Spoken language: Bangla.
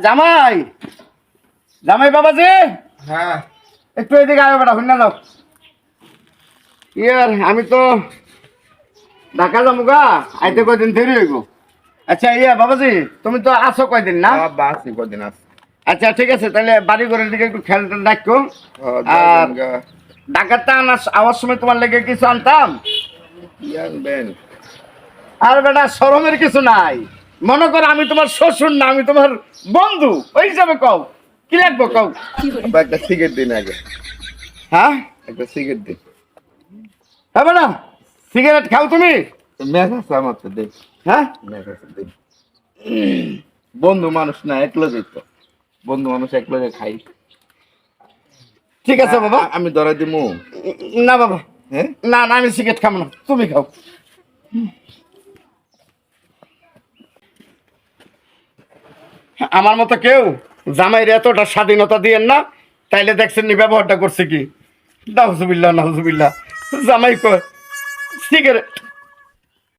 জামাই জামাই বাবাজি, হ্যাঁ একটু এদিকে আয় বেটা, শুনে যাও। আমি তো ঢাকা যাবো গা, আইতে কয়দিন দেরি হইব। আচ্ছা বাবাজি, তুমি তো আছো কয়দিন না? বাসি কদিন আছে। আচ্ছা ঠিক আছে, তাহলে বাড়ি ঘরের দিকে একটু খেয়াল রাখো। আর ঢাকাতে আওয়ার সময় তোমার লেগে কিছু আনতাম। আনবেন? আর বেটা শরমের কিছু নাই, মনে করো আমি তোমার শ্বশুর না, আমি তোমার বন্ধু, ওই হিসাবে কও। কি লাগবো কও? একটা সিগারেট দিন আগে। হ্যাঁ একটা সিগারেট দিন। হ্যাঁ বেটা, সিগারেট খাও তুমি? ম্যাচ আছে আমার তো, দেখ। হ্যাঁ ম্যাচ আছে, দেখ। বন্ধু মানুষ না, একলো যেত। বন্ধু মানুষ একলো খাই। ঠিক আছে বাবা, আমি ধরা দিমু। না বাবা, হ্যাঁ না না, আমি সিগারেট খাবো না, তুমি খাও। আমার মতো কেউ জামাইরে এতটা স্বাধীনতা দিয়েন না, তাইলে দেখছেন নি ব্যবহারটা করছে কি। নাউজুবিল্লাহ নাউজুবিল্লাহ, জামাই কয় সিগারেট